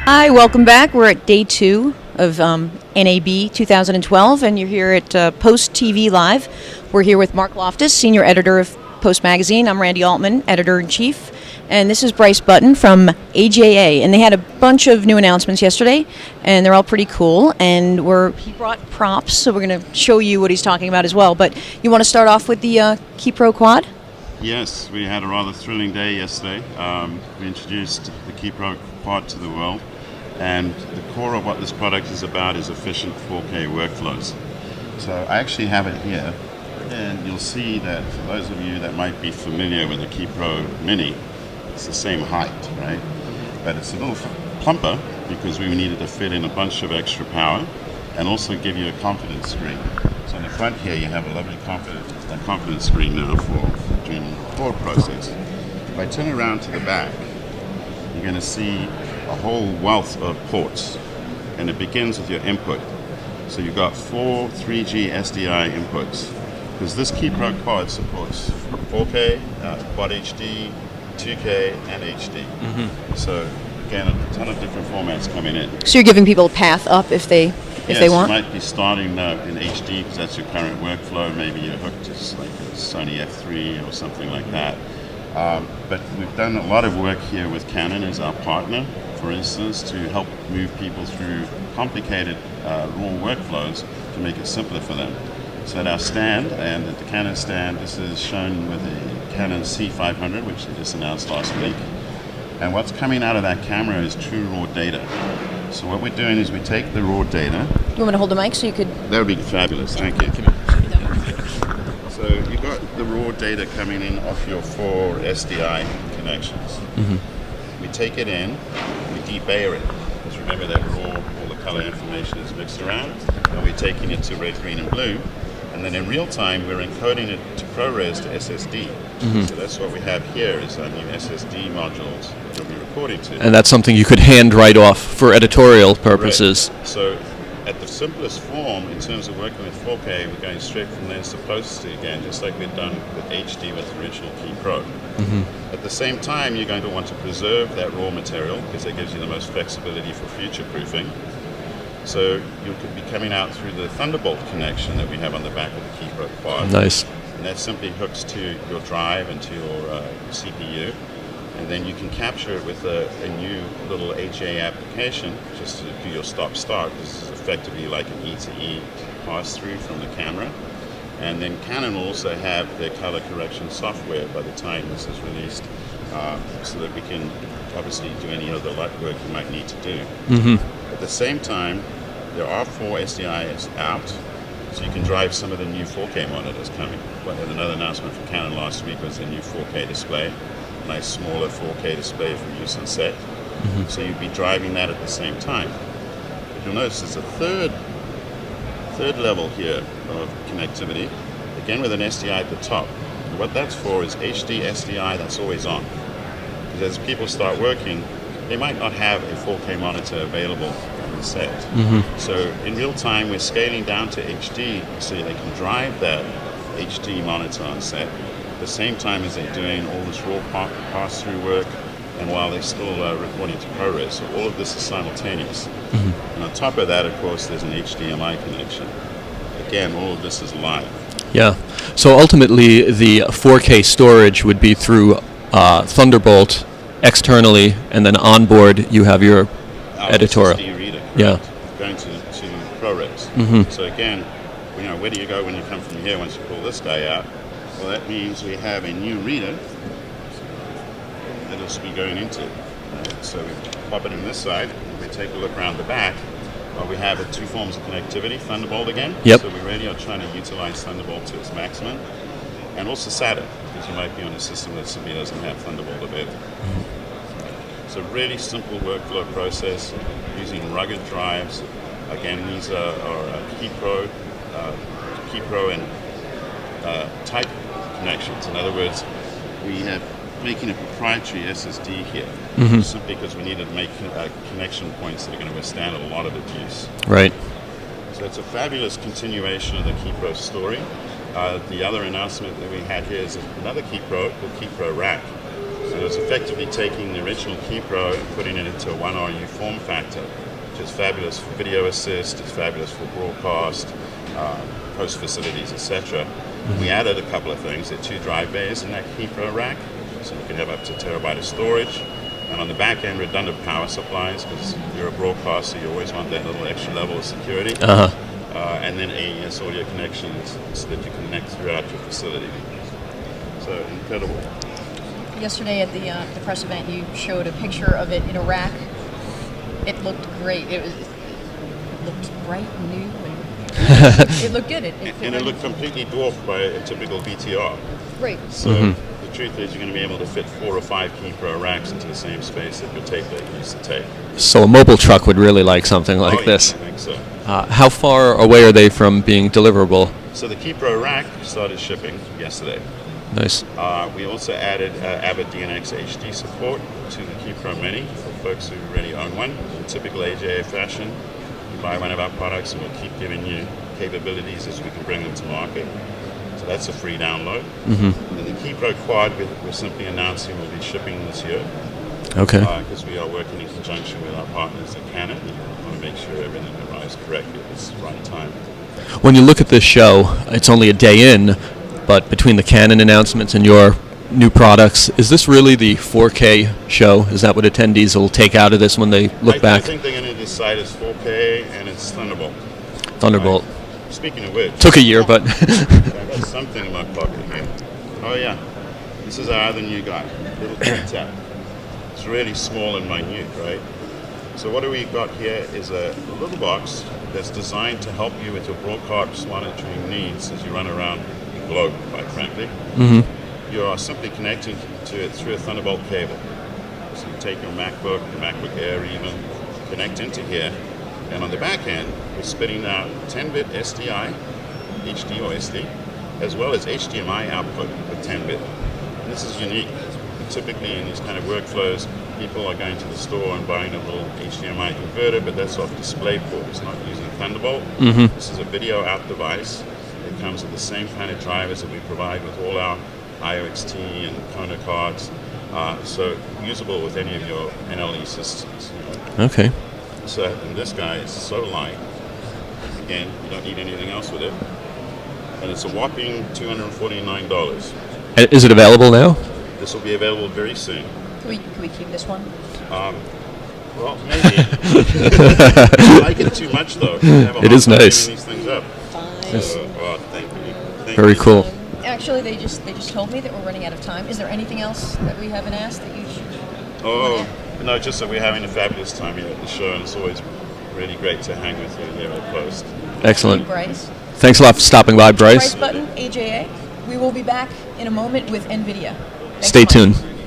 Hi, welcome back. We're at day 2 of NAB 2012, and you're here at Post TV Live. We're here with Mark Loftus, senior editor of Post Magazine. I'm Randy Altman, editor-in-chief. And this is Bryce Button from AJA. And they had a bunch of new announcements yesterday, and they're all pretty cool. And he brought props, so we're going to show you what he's talking about as well. But you want to start off with the Key Pro Quad? Yes, we had a rather thrilling day yesterday. We introduced the Key Pro Quad to the world. And the core of what this product is about is efficient 4K workflows. So I actually have it here, and you'll see that for those of you that might be familiar with the Key Pro Mini, it's the same height, right? But it's a little plumper because we needed to fit in a bunch of extra power and also give you a confidence screen. So in the front here, you have a lovely confidence screen now for doing the core process. If I turn around to the back, you're going to see a whole wealth of ports, and it begins with your input. So you've got 4 3G SDI inputs, because this Key Pro Quad supports 4K, Quad HD, 2K, and HD. Mm-hmm. So again, a ton of different formats coming in. So you're giving people a path up if they want? You might be starting in HD because that's your current workflow. Maybe you're hooked to like a Sony F3 or something like that. But we've done a lot of work here with Canon as our partner, for instance, to help move people through complicated raw workflows to make it simpler for them. So at our stand, and at the Canon stand, this is shown with the Canon C500, which they just announced last week. And what's coming out of that camera is true raw data. So what we're doing is we take the raw data. You want me to hold the mic so you could... That would be fabulous, thank you. So you've got the raw data coming in off your 4 SDI connections. Mm-hmm. We take it in, we debayer it. Because remember that all the color information is mixed around, and we're taking it to red, green, and blue. And then in real time, we're encoding it to ProRes to SSD. Mm-hmm. So that's what we have here is our new SSD modules that we'll be recording to. And that's something you could hand write off for editorial purposes. Correct. So at the simplest form, in terms of working with 4K, we're going straight from lens to post again, just like we've done with HD with the original Key Pro. Mm-hmm. At the same time, you're going to want to preserve that raw material because it gives you the most flexibility for future proofing. So you could be coming out through the Thunderbolt connection that we have on the back of the Key Pro Quad. Nice. And that simply hooks to your drive and to your CPU. And then you can capture it with a new little HA application just to do your stop-start. This is effectively like an E-to-E pass-through from the camera. And then Canon will also have their color correction software by the time this is released, so that we can obviously do any other light work you might need to do. Mm-hmm. At the same time, there are 4 SDIs out, so you can drive some of the new 4K monitors coming. Another announcement from Canon last week was a new 4K display, a nice smaller 4K display for use on set. Mm-hmm. So you'd be driving that at the same time. But you'll notice there's a third level here of connectivity, again with an SDI at the top. And what that's for is HD SDI that's always on. Because as people start working, they might not have a 4K monitor available on the set. Mm-hmm. So in real time, we're scaling down to HD so they can drive that HD monitor on set at the same time as they're doing all this raw pass-through work and while they're still recording to ProRes. So all of this is simultaneous. Mm-hmm. And on top of that, of course, there's an HDMI connection. Again, all of this is live. Yeah. So ultimately, the 4K storage would be through Thunderbolt externally, and then on board you have your editorial. SSD reader, yeah. Going to ProRes. Mm-hmm. So again, where do you go when you come from here once you pull this guy out? Well, that means we have a new reader that this will be going into. So we pop it in this side, and we take a look around the back. We have 2 forms of connectivity, Thunderbolt again. Yep. So we really are trying to utilize Thunderbolt to its maximum. And also SATA, because you might be on a system that simply doesn't have Thunderbolt available. Mm-hmm. So really simple workflow process using rugged drives. Again, these are Key Pro and type connections. In other words, we have making a proprietary SSD here, mm-hmm. simply because we needed to make connection points that are going to withstand a lot of abuse. Right. So it's a fabulous continuation of the Key Pro story. The other announcement that we had here is another KeyPro called KeyPro Rack. So it's effectively taking the original KeyPro and putting it into a 1RU form factor, which is fabulous for video assist, it's fabulous for broadcast, post facilities, etc. We added a couple of things. There are 2 drive bays in that KeyPro rack, so you can have up to 1 terabyte of storage. And on the back end, redundant power supplies, because you're a broadcaster, you always want that little extra level of security. And then AES audio connections so that you can connect throughout your facility. So incredible. Yesterday at the press event, you showed a picture of it in a rack. It looked great. It looked bright and new, and it looked good. It looked completely dwarfed by a typical VTR. Right. So the truth is, you're going to be able to fit 4 or 5 KeyPro racks into the same space that your tape deck used to take. So a mobile truck would really like something like this. I think so. How far away are they from being deliverable? So the KeyPro rack started shipping yesterday. Nice. We also added Avid DNX HD support to the KeyPro Mini for folks who already own one. In typical AJA fashion, you buy one of our products and we'll keep giving you capabilities as we can bring them to market. So that's a free download. And the KeyPro Quad we're simply announcing will be shipping this year. Okay. Because we are working in conjunction with our partners at Canon. We want to make sure everything arrives correctly at this right time. When you look at this show, it's only a day in, but between the Canon announcements and your new products, is this really the 4K show? Is that what attendees will take out of this when they look back? I think they're going to decide it's 4K and it's Thunderbolt. Thunderbolt. Right. Speaking of which, Took a year, but I've got something in my pocket here. Oh yeah, this is our other new guy, little T-Tap. It's really small and minute, right? So what we got here is a little box that's designed to help you with your broadcast monitoring needs as you run around the globe, quite frankly. You are simply connecting to it through a Thunderbolt cable. So you take your MacBook Air even, connect into here, and on the back end, we're spitting out 10-bit SDI, HD or SD, as well as HDMI output with 10-bit. And this is unique. Typically in these kind of workflows, people are going to the store and buying a little HDMI converter, but that's off DisplayPort. It's not using Thunderbolt. This is a video out device. It comes with the same kind of drivers that we provide with all our IOXT and Kona cards, so usable with any of your NLE systems. okay. So and this guy is so light. Again, you don't need anything else with it, and it's a whopping $249. Is it available now? This will be available very soon. Can we keep this one? Well, maybe. I like it too much, though. It is nice. These things up. Fine. So, thank you. Thank Very you. cool. Actually, they just told me that we're running out of time. Is there anything else that we haven't asked that you should? Oh, no, just that we're having a fabulous time here at the show, and it's always really great to hang with you here at Post. Excellent. Bryce. Thanks a lot for stopping by, Bryce. Bryce Button, AJA. We will be back in a moment with NVIDIA. Thanks Stay so much. tuned.